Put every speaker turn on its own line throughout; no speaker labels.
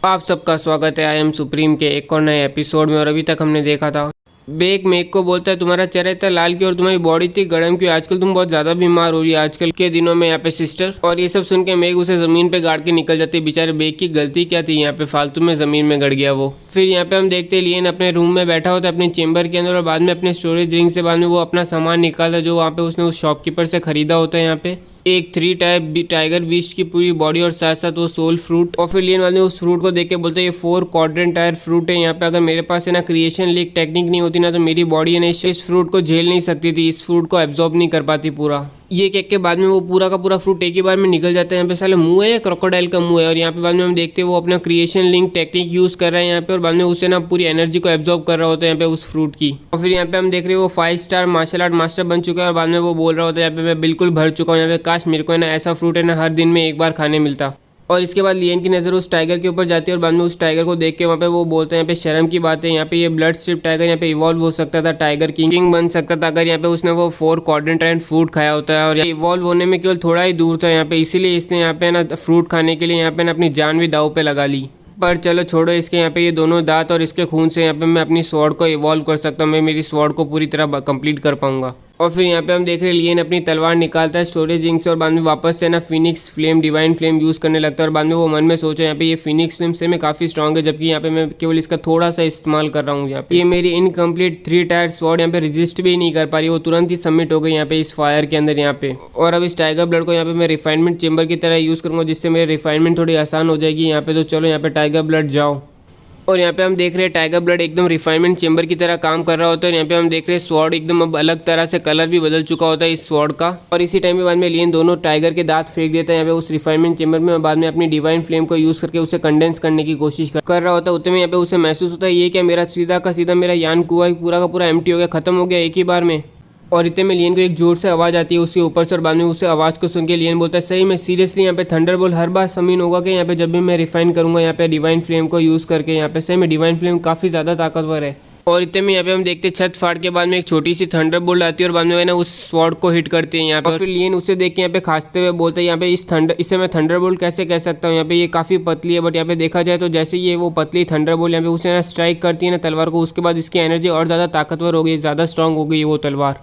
आप सबका स्वागत है आई एम सुप्रीम के एक और नए एपिसोड में। और अभी तक हमने देखा था बेक मेक को बोलता है तुम्हारा चेहरा इतना लाल क्यों और तुम्हारी बॉडी इतनी गर्म क्यों, आजकल तुम बहुत ज़्यादा बीमार हो रही है आजकल के दिनों में यहाँ पे सिस्टर। और ये सब सुन के मेक उसे ज़मीन पे गाड़ के निकल जाती है। बेचारे बेक की गलती क्या थी, यहाँ पे फालतू में ज़मीन में गड़ गया वो। फिर यहाँ पे हम देखते हैं लियन अपने रूम में बैठा होता है अपने चेंबर के अंदर और बाद में अपने स्टोरेज रिंग से बाद में वो अपना सामान निकालता है जो वहाँ पे उसने उस शॉपकीपर से खरीदा होता है। यहाँ पे एक 3 टाइप टाइगर बीस्ट की पूरी बॉडी और साथ साथ वो सोल फ्रूट। और फिर लियन वाले उस फ्रूट को देख के बोलते हैं ये 4 क्वाड्रेंट टायर फ्रूट है। यहाँ पे अगर मेरे पास है ना क्रिएशन लीक टेक्निक नहीं होती ना तो मेरी बॉडी है ना इस फ्रूट को झेल नहीं सकती थी, इस फ्रूट को एब्जॉर्ब नहीं कर पाती पूरा। ये केक के बाद में वो पूरा का पूरा फ्रूट एक ही बार में निकल जाता है। यहाँ पे साले मुंह है या क्रोकोडाइल का मुंह है। और यहाँ पे बाद में हम देखते हैं वो अपना क्रिएशन लिंक टेक्निक यूज कर रहा है यहाँ पे और बाद में उसे ना पूरी एनर्जी को एब्जॉर्ब कर रहा होता है यहाँ पे उस फ्रूट की। और फिर यहाँ पे हम देख रहे हैं वो 5 स्टार मार्शल आर्ट मास्टर बन चुका है और बाद में वो बोल रहा होता है यहाँ पे मैं बिल्कुल भर चुका हूँ, यहाँ पे काश मेरे को है ना ऐसा फ्रूट है ना हर दिन में एक बार खाने मिलता। और इसके बाद लियन की नज़र उस टाइगर के ऊपर जाती है और बाद में उस टाइगर को देख के वहाँ पे वो बोलते हैं यहाँ पे शर्म की बात है, यहाँ पे ये ब्लड स्ट्रिप टाइगर यहाँ पे इवॉल्व हो सकता था, टाइगर किंग बन सकता था अगर यहाँ पे उसने वो 4 क्वाड्रेंट फूड खाया होता है। और इवॉल्व होने में केवल थोड़ा ही दूर था यहाँ पे, इसीलिए इसने यहाँ पे ना फ्रूट खाने के लिए यहाँ पे ना अपनी जान भी दाव पे लगा ली। पर चलो छोड़ो इसके, यहाँ पे ये दोनों दांत और इसके खून से यहाँ पे मैं अपनी स्वॉर्ड को इवॉल्व कर सकता हूँ, मैं मेरी स्वॉर्ड को पूरी तरह कंप्लीट कर पाऊंगा। और फिर यहाँ पे हम देख रहे हैं लियन अपनी तलवार निकालता है स्टोरेज रिंग से और बाद में वापस से ना Phoenix flame divine flame use करने लगता है। और बाद में वो मन में सोचा यहाँ पे ये फिनिक्स फ्लेम से मैं काफ़ी स्ट्रॉन्ग है जबकि यहाँ पे मैं केवल इसका थोड़ा सा इस्तेमाल कर रहा हूँ। यहाँ पे ये मेरी इनकम्प्लीट 3 टायर स्वॉर्ड यहाँ पे रेजिस्ट भी नहीं कर पा रही, वो तुरंत ही सबमिट हो गई यहाँ पे इस फायर के अंदर यहाँ पे। और अब इस टाइगर ब्लड को यहाँ पे मैं रिफाइनमेंट चेंबर की तरह यूज़ करूँगा जिससे मेरी रिफाइनमेंट थोड़ी आसान हो जाएगी यहाँ पे। तो चलो यहाँ पे टाइगर ब्लड जाओ। और यहाँ पे हम देख रहे हैं टाइगर ब्लड एकदम रिफाइनमेंट चेंबर की तरह काम कर रहा होता है। और यहाँ पे हम देख रहे हैं स्वॉर्ड एकदम अब अलग तरह से कलर भी बदल चुका होता है इस स्वॉर्ड का। और इसी टाइम में बाद में लियन दोनों टाइगर के दांत फेंक देता है यहाँ पे उस रिफाइनमेंट चेंबर में और बाद में अपनी डिवाइन फ्लेम को यूज करके उसे कंडेंस करने की कोशिश कर रहा होता है। उतने में यहाँ पे उसे महसूस होता है ये क्या मेरा सीधा का सीधा मेरा यान कुआ पूरा का पूरा एम्प्टी हो गया, खत्म हो गया एक ही बार में। और इतने में लियन को एक जोर से आवाज़ आती है उसके ऊपर से और बाद में उसे आवाज़ को सुन के लियन बोलता है सही में सीरियसली यहाँ पे थंडरबोल्ट हर बार समीन होगा कि यहाँ पे जब भी मैं रिफाइन करूँगा यहाँ पे डिवाइन फ्लेम को यूज़ करके यहाँ पे सही में डिवाइन फ्लेम काफ़ी ज़्यादा ताकतवर है। और इतने में यहाँ पे हम देखते हैं छत फाड़ के बाद में एक छोटी सी थंडरबोल्ट आती है और बाद में ना उस स्वॉर्ड को हिट करते हैं यहाँ पे। और फिर लियन उसे देख के यहाँ पे खांसते हुए बोलते हैं यहाँ पे इसे मैं थंडरबोल्ट कैसे कह सकता हूँ, यहाँ पे ये काफ़ी पतली है बट यहाँ पे देखा जाए तो जैसे ये वो पतली थंडरबोल्ट यहाँ पे उसे ना स्ट्राइक करती है ना तलवार को, उसके बाद इसकी एनर्जी और ज़्यादा ताकतवर हो गई, ज़्यादा स्ट्रॉन्ग हो गई वो तलवार।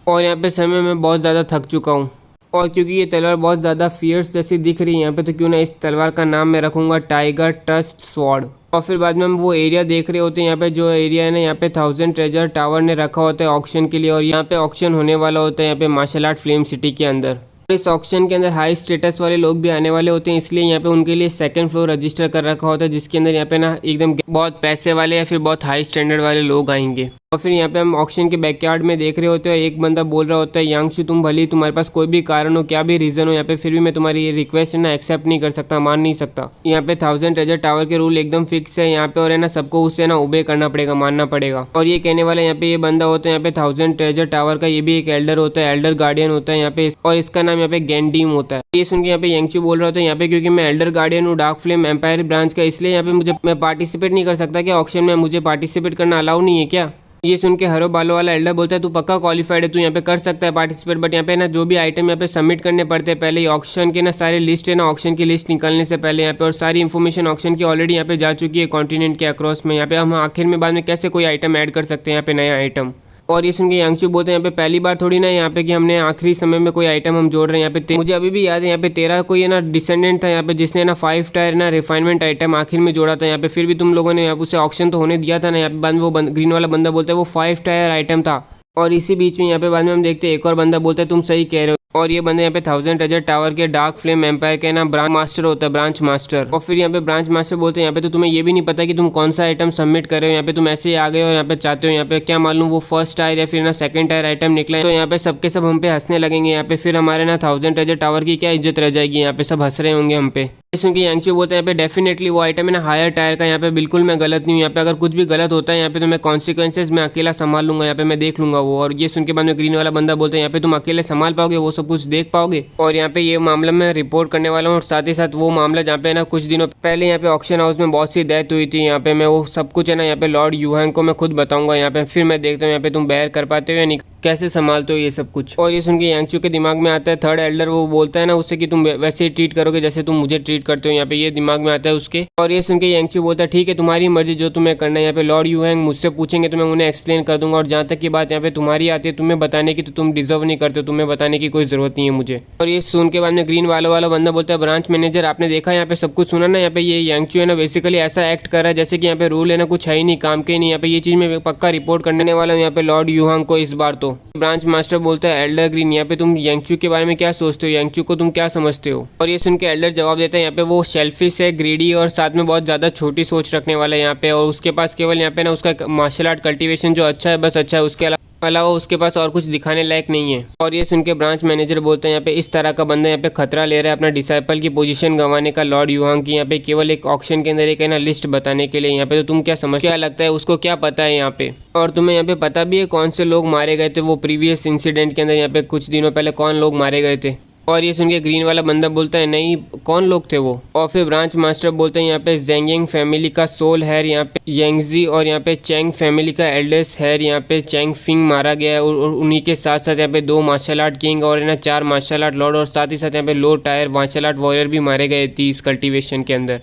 और यहाँ पे समय में बहुत ज़्यादा थक चुका हूँ और क्योंकि ये तलवार बहुत ज़्यादा फियर्स जैसी दिख रही है यहाँ पे तो क्यों ना इस तलवार का नाम मैं रखूँगा टाइगर टस्ट स्वॉर्ड। और फिर बाद में हम वो एरिया देख रहे होते हैं यहाँ पे जो एरिया है ना यहाँ पे 1000 ट्रेजर टावर ने रखा होता है ऑक्शन के लिए और यहाँ पे ऑक्शन होने वाला होता है यहाँ पे मार्शल आर्ट फ्लेम सिटी के अंदर। इस ऑक्शन के अंदर हाई स्टेटस वाले लोग भी आने वाले होते हैं इसलिए यहाँ पे उनके लिए 2nd फ्लोर रजिस्टर कर रखा होता है जिसके अंदर यहाँ पे ना एकदम बहुत पैसे वाले या फिर बहुत हाई स्टैंडर्ड वाले लोग आएंगे। और फिर यहाँ पे हम ऑक्शन के बैकयार्ड में देख रहे होते हैं एक बंदा बोल रहा होता है यांगशु तुम भली तुम्हारे पास कोई भी कारण हो क्या भी रीज़न हो यहाँ पे फिर भी मैं तुम्हारी ये रिक्वेस्ट है ना एक्सेप्ट नहीं कर सकता, मान नहीं सकता। यहाँ पे 1000 ट्रेजर टावर के रूल एकदम फिक्स है यहाँ पे और है ना सबको उससे ना ओबे करना पड़ेगा, मानना पड़ेगा। और ये कहने वाला यहाँ पे ये बंदा होता है यहाँ पे 1000 ट्रेजर टावर का, ये भी एक एल्डर होता है, एल्डर गार्डियन होता है यहाँ पे और इसका नाम यहाँ पे गैंडीम होता है। ये सुन के यहाँ पे यांगशु बोल रहा होता है यहाँ पे क्योंकि मैं एल्डर गार्डियन हूँ डार्क फ्लेम एम्पायर ब्रांच का इसलिए यहाँ पे मैं पार्टिसिपेट नहीं कर सकता क्या ऑक्शन में, मुझे पार्टिसिपेट करना अलाउ नहीं है क्या। ये सुन के हरो बालो वाला एल्डर बोलता है तू पक्का क्वालिफाइड है, तू यहाँ पे कर सकता है पार्टिसिपेट बट यहाँ पे ना जो भी आइटम यहाँ पे सबमिट करने पड़ते हैं पहले ऑक्शन के ना सारे लिस्ट है ना ऑक्शन की लिस्ट निकालने से पहले यहाँ पे और सारी इन्फॉर्मेशन ऑक्शन की ऑलरेडी यहाँ पे जा चुकी है कॉन्टिनेंट के अक्रॉस में। यहाँ पे हम आखिर में बाद में कैसे कोई आइटम ऐड कर सकते हैं यहाँ पे नया आइटम। और ये सुन के यांगशु बोलते हैं यहाँ पे पहली बार थोड़ी ना यहाँ पे कि हमने आखिरी समय में कोई आइटम हम जोड़ रहे हैं यहाँ पे मुझे अभी भी याद है यहाँ पे तेरा कोई है ना डिसेंडेंट था यहाँ पे जिसने ना 5 टायर ना रिफाइनमेंट आइटम आखिर में जोड़ा था यहाँ पे फिर भी तुम लोगों ने उसे ऑक्शन तो होने दिया था ना। यहाँ पे बाद में वो ग्रीन वाला बंदा बोलता है वो 5 टायर आइटम था। और इसी बीच में यहाँ पे बाद में हम देखते हैं एक और बंदा बोलता है तुम सही कह रहे हो और ये बंदे यहाँ पे 1000 ट्रेजर टावर के डार्क फ्लेम एम्पायर के ना ब्रांच मास्टर होता है, ब्रांच मास्टर। और फिर यहाँ पे ब्रांच मास्टर बोलते हैं यहाँ पे तो तुम्हें ये भी नहीं पता कि तुम कौन सा आइटम सबमिट कर रहे हो, यहाँ पे तुम ऐसे ही आ गए और यहाँ पे चाहते हो यहाँ पे क्या मालूम वो 1st टायर या फिर ना 2nd टायर आइटम निकला है तो यहाँ पे सबके सब हम पे हंसने लगेंगे यहाँ पे फिर हमारे ना 1000 ट्रेजर टावर की क्या इज्जत रह जाएगी, यहाँ पे सब हंस रहे होंगे हम पे। सुन के यांगशु बोलते हैं यहाँ पे डेफिनेटली वो आइटम है ना हायर टायर का, यहाँ पे बिल्कुल मैं गलत नहीं हूँ, यहाँ पे अगर कुछ भी गलत होता है यहाँ पे तो मैं कॉन्सिक्वेंसेज मैं अकेला संभाल लूंगा, यहाँ पे मैं देख लूंगा वो। और ये सुन के बाद में ग्रीन वाला बंदा बोलता है यहाँ पे तुम अकेले संभाल पाओगे, वो सब कुछ देख पाओगे। और यहाँ पे ये मामला मैं रिपोर्ट करने वाला हूँ और साथ ही साथ वो मामला जहाँ पे ना कुछ दिनों पहले यहाँ पे ऑक्शन हाउस में बहुत सी डेथ हुई थी, यहाँ पे मैं वो सब कुछ है ना यहाँ पे लॉर्ड यूहांग को मैं खुद बताऊंगा यहाँ पे, फिर मैं देखता हूँ यहाँ पे तुम बेयर कर पाते हो या नहीं। कैसे संभालते हो ये सब कुछ। और ये सुन के यांगचू के दिमाग में आता है थर्ड एल्डर, वो बोलता है ना उससे कि तुम वैसे ही ट्रीट करोगे जैसे तुम मुझे ट्रीट करते हो, यहाँ पे ये दिमाग में आता है उसके। और ये सुन के यांगचू बोलता है ठीक है तुम्हारी मर्जी, जो तुम्हें करना है। यहाँ पे लॉर्ड यूहैंग मुझसे पूछेंगे तो मैं उन्हें एक्सप्लेन कर दूंगा, और जहाँ तक की बात यहाँ पे तुम्हारी आती है तुम्हें बताने की, तो तुम डिजर्व नहीं करते, तुम्हें बताने की कोई जरूरत नहीं है मुझे। और ये सुन के बाद में ग्रीन वाला बंदा बोलता है ब्रांच मैनेजर आपने देखा यहाँ पे सब कुछ सुना ना, यहाँ पे ये यांगचू है ना बेसिकली ऐसा एक्ट कर रहा है जैसे कि यहाँ पे रूल है ना कुछ है ही नहीं, काम के नहीं। यहाँ पे ये चीज मैं पक्का रिपोर्ट करने वाला हूँ यहाँ पे लॉर्ड यूहांग को इस बार। तो ब्रांच मास्टर बोलता है एल्डर ग्रीन यहाँ पे तुम यांगचू के बारे में क्या सोचते हो, यांगचू को तुम क्या समझते हो। और ये सुन के एल्डर जवाब देता है यहाँ पे वो शेल्फिश है, ग्रीडी और साथ में बहुत ज्यादा छोटी सोच रखने वाला है यहाँ पे, और उसके पास केवल यहाँ पे ना उसका मार्शल आर्ट कल्टीवेशन जो अच्छा है बस अच्छा है, उसके अलावा उसके पास और कुछ दिखाने लायक नहीं है। और ये सुन के ब्रांच मैनेजर बोलते हैं यहाँ पे इस तरह का बंदा यहाँ पे खतरा ले रहा है अपना डिसाइपल की पोजीशन गंवाने का लॉर्ड यूहांग की, यहाँ पे केवल एक ऑक्शन के अंदर एक है ना लिस्ट बताने के लिए। यहाँ पे तो तुम क्या समझ, क्या लगता है उसको क्या पता है यहाँ पे, और तुम्हें यहाँ पे पता भी है कौन से लोग मारे गए थे वो प्रीवियस इंसिडेंट के अंदर, यहाँ पे कुछ दिनों पहले कौन लोग मारे गए थे। और ये सुन के ग्रीन वाला बंदा बोलता है नहीं कौन लोग थे वो। और फिर ब्रांच मास्टर बोलते हैं यहाँ पे जेंगिंग फैमिली का सोल हेयर यहाँ पे यांगजी, और यहाँ पे चैंग फैमिली का एल्डेस्ट हेयर यहाँ पे चैंग फिंग मारा गया है, और उन्हीं के साथ साथ यहाँ पे 2 मार्शल आर्ट किंग और ना 4 मार्शल आर्ट लॉर्ड, और साथ ही साथ यहाँ पे लो टायर मार्शल आर्ट वॉरियर भी मारे गए थे इस कल्टीवेशन के अंदर।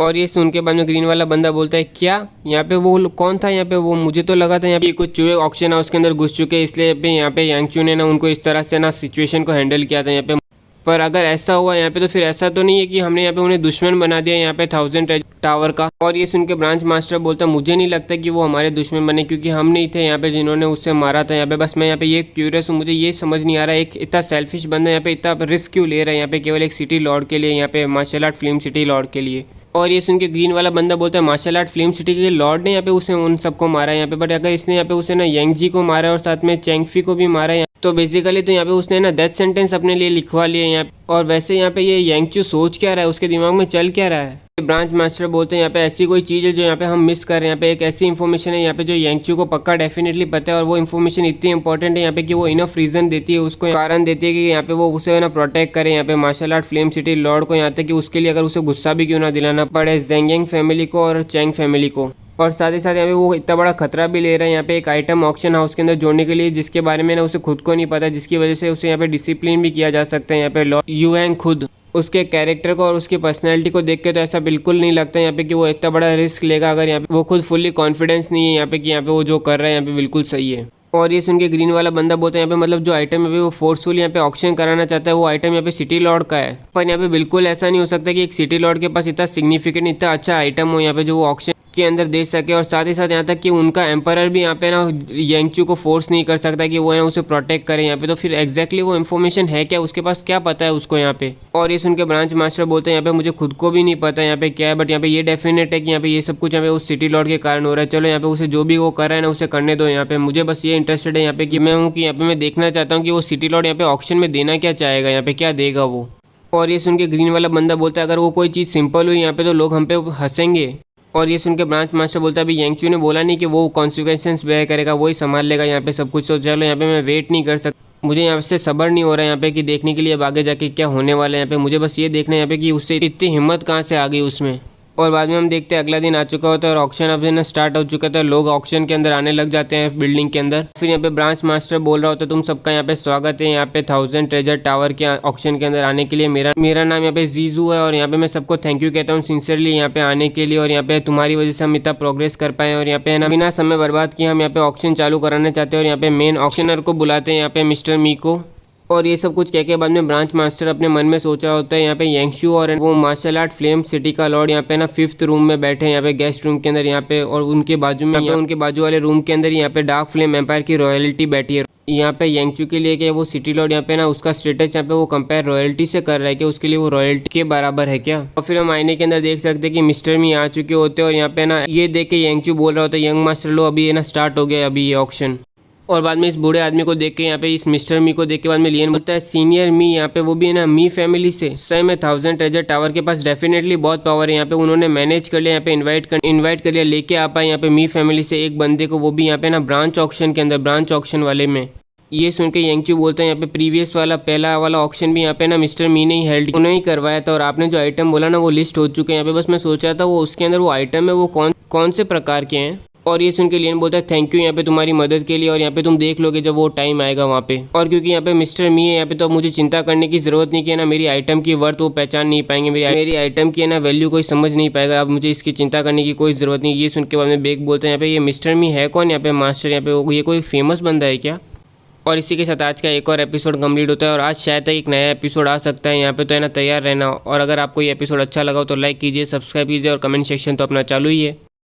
और ये सुन के बाद में ग्रीन वाला बंदा बोलता है क्या यहाँ पे वो कौन था यहाँ पे, वो मुझे तो लगा था यहाँ पे कुछ चूहे ऑक्शन हाउस के अंदर घुस चुके, इसलिए यहाँ पे यांगचू ने ना उनको इस तरह से ना सिचुएशन को हैंडल किया था यहाँ पे। पर अगर ऐसा हुआ यहाँ पे तो फिर ऐसा तो नहीं है कि हमने यहाँ पे उन्हें दुश्मन बना दिया यहाँ पे 1000 ट्रेजर टावर का। और ये सुन के ब्रांच मास्टर बोलता मुझे नहीं लगता कि वो हमारे दुश्मन बने, क्योंकि हम नहीं थे यहाँ पे जिन्होंने उससे मारा था यहाँ पे। बस मैं यहाँ पे ये क्यूरियस हूँ, मुझे ये समझ नहीं आ रहा है एक इतना सेल्फिश बंदा यहाँ पे इतना रिस्क क्यों ले रहा है यहाँ पे केवल एक सिटी लॉर्ड के लिए, यहाँ पे martial art film city lord के लिए। और ये सुन के ग्रीन वाला बंदा बोलता है मार्शल आर्ट फिल्म सिटी के लॉर्ड ने यहाँ पे उसे उन सबको मारा है यहाँ पे, बट अगर इसने यहाँ पे उसे ना यांगजी को मारा और साथ में चैंगफी को भी मारा है तो बेसिकली तो यहाँ पे उसने ना डेथ सेंटेंस अपने लिए लिखवा लिया यहाँ पे। और वैसे यहाँ पे ये यांगचू सोच क्या रहा है, उसके दिमाग में चल क्या रहा है। ब्रांच मास्टर बोलते हैं यहाँ पे ऐसी कोई चीज़ है जो यहाँ पे हम मिस कर रहे हैं, यहाँ पे एक ऐसी इन्फॉर्मेशन है यहाँ पे जो यांगचू को पक्का डेफिनेटली पता है, और वो इन्फॉर्मेशन इतनी इंपॉर्टेंट है यहाँ पे कि वो इनफ रीजन देती है उसको, कारण देती है कि यहाँ पे वो उसे ना प्रोटेक्ट करे यहाँ पे martial art flame city lord को, यहाँ तक कि उसके लिए अगर उसे गुस्सा भी क्यों ना दिलाना पड़े जेंगिंग फैमिली को और चैंग फैमिली को। और साथ ही साथ यहाँ पे वो इतना बड़ा खतरा भी ले रहा है यहाँ पे एक आइटम ऑक्शन हाउस के अंदर जोड़ने के लिए, जिसके बारे में ना उसे खुद को नहीं पता, जिसकी वजह से उसे यहाँ पे डिसिप्लिन भी किया जा सकता है यहाँ पे लॉर्ड यूहैंग खुद। उसके कैरेक्टर को और उसकी पर्सनैलिटी को देख के तो ऐसा बिल्कुल नहीं लगता यहाँ पे कि वो इतना बड़ा रिस्क लेगा, अगर यहाँ पे वो खुद फुल्ली कॉन्फिडेंस नहीं है यहाँ पे कि यहाँ पे वो जो कर रहा है यहाँ पे बिल्कुल सही है। और ये सुन के ग्रीन वाला बंदा बोलता है यहाँ पे मतलब जो आइटम है वो फोर्सफुल यहाँ पे ऑक्शन कराना चाहता है वो आइटम यहाँ पे सिटी लॉर्ड का है, पर यहाँ पे बिल्कुल ऐसा नहीं हो सकता कि एक सिटी लॉर्ड के पास इतना सिग्निफिकेंट इतना अच्छा आइटम हो यहाँ पे जो वो ऑक्शन के अंदर दे सके। और साथ ही साथ यहाँ तक कि उनका एम्पायर भी यहाँ पे ना यांगचू को फोर्स नहीं कर सकता कि वो है उसे प्रोटेक्ट करे यहाँ पे, तो फिर एग्जैक्टली वो इन्फॉर्मेशन है क्या, उसके पास क्या पता है उसको यहाँ पे। और ये सुन के ब्रांच मास्टर बोलते हैं यहाँ पे मुझे खुद को भी नहीं पता यहाँ पे क्या है, बट यहाँ पे ये डेफिनेट है कि यहाँ पे ये सब कुछ यहाँ पे उस सिटी लॉर्ड के कारण हो रहा है। चलो यहाँ पे उसे जो भी वो कर रहा है ना उसे करने दो यहाँ पे, मुझे बस ये इंटरेस्टेड है यहाँ पे कि मैं हूँ कि यहाँ पे मैं देखना चाहता हूँ कि वो सिटी लॉर्ड यहाँ पे ऑक्शन में देना क्या चाहेगा, यहाँ पे क्या देगा वो। और ये सुन के ग्रीन वाला बंदा बोलता है अगर वो कोई चीज़ सिंपल हुई यहाँ पे तो लोग हम पे हंसेंगे। और ये सुन के ब्रांच मास्टर बोलता है अभी यांगचू ने बोला नहीं कि वो कॉन्सिक्वेंसेस बेयर करेगा, वही संभाल लेगा यहाँ पे सब कुछ। तो चलो यहाँ पे मैं वेट नहीं कर सकता, मुझे यहाँ से सब्र नहीं हो रहा है यहाँ पे कि देखने के लिए अब आगे जाके क्या होने वाला है यहाँ पे, मुझे बस ये देखना है यहाँ पे कि उससे इतनी हिम्मत कहाँ से आ गई उसमें। और बाद में हम देखते हैं अगला दिन आ चुका होता है और ऑक्शन अब ना स्टार्ट हो चुका था, लोग ऑक्शन के अंदर आने लग जाते हैं बिल्डिंग के अंदर। फिर यहाँ पे ब्रांच मास्टर बोल रहा होता है तुम सबका यहाँ पे स्वागत है यहाँ पे 1000 ट्रेजर टावर के ऑक्शन के अंदर आने के लिए। मेरा नाम यहाँ पे जीजू है और यहाँ पे मैं सबको थैंक यू कहता हूँ सिंसियरली यहाँ पे आने के लिए, और यहाँ पे तुम्हारी वजह से हम इतना प्रोग्रेस कर पाए। और यहाँ पे ना बिना समय बर्बाद किए हम यहाँ पे ऑक्शन चालू कराना चाहते हैं और यहाँ पे मेन ऑक्शनर को बुलाते हैं यहाँ पे मिस्टर मी को। और ये सब कुछ कह के बाद में ब्रांच मास्टर अपने मन में सोचा होता है यहाँ पे यांगचू और वो मार्शल आर्ट फ्लेम सिटी का लॉर्ड यहाँ पे ना 5th रूम में बैठे हैं यहाँ पे गेस्ट रूम के अंदर यहाँ पे, और उनके बाजू में उनके बाजू वाले रूम के अंदर यहाँ पे डार्क फ्लेम एम्पायर की रॉयल्टी बैठी है। यहाँ पे यांगचू के लिए क्या वो सिटी लॉर्ड यहाँ पे ना उसका स्टेटस यहाँ पे वो कंपेयर रॉयल्टी से कर रहा है कि उसके लिए वो रॉयल्टी के बराबर है क्या। और फिर हम आईने के अंदर देख सकते हैं कि मिस्टर मी आ चुके होते हैं और यहाँ पे ना ये देख के यांगचू बोल रहा होता है यंग मास्टर लो अभी ये ना स्टार्ट हो गया अभी ये ऑक्शन। और बाद में इस बूढ़े आदमी को देख के यहाँ पे इस मिस्टर मी को देख के बाद में लियन बोलता है सीनियर मी यहाँ पे वो भी है ना मी फैमिली से सही में 1000 ट्रेजर टावर के पास डेफिनेटली बहुत पावर है यहाँ पे, उन्होंने मैनेज कर लिया यहाँ पे इन्वाइट कर लिया लेके आ पाए यहाँ पे मी फैमिली से एक बंदे को, वो भी यहाँ पे ना ब्रांच ऑक्शन के अंदर ब्रांच ऑक्शन वाले में। ये सुन के यांगचू बोलते हैं यहाँ पे प्रीवियस वाला पहला वाला ऑक्शन भी यहाँ पे ना मिस्टर मी ने ही हेल्ड उन्हें ही करवाया था, और आपने जो आइटम बोला ना वो लिस्ट हो चुके हैं यहाँ पे। बस मैं सोचा था वो उसके अंदर वो आइटम है वो कौन से प्रकार के हैं। और ये सुन के लियन बोलता है थैंक यू यहाँ पे तुम्हारी मदद के लिए, और यहाँ पे तुम देख लोगे जब वो टाइम आएगा वहाँ पे। और क्योंकि यहाँ पे मिस्टर मी है यहाँ पे, तो मुझे चिंता करने की जरूरत नहीं कि ना मेरी आइटम की वर्थ वो पहचान नहीं पाएंगे, मेरी आइटम की है ना वैल्यू कोई समझ नहीं पाएगा। अब मुझे इसकी चिंता करने की कोई जरूरत नहीं। ये सुन के बाद में बेक बोलते हैं यहाँ पे ये मिस्टर मी है कौन, यहाँ पे मास्टर, यहाँ पे ये कोई फेमस बंदा है क्या। और इसी के साथ आज का एक और एपिसोड कंप्लीट होता है, और आज शायद तक एक नया एपिसोड आ सकता है यहाँ पे, तो है ना तैयार रहना। और अगर आपको ये एपिसोड अच्छा लगा हो तो लाइक कीजिए, सब्सक्राइब कीजिए, और कमेंट सेक्शन तो अपना चालू ही है।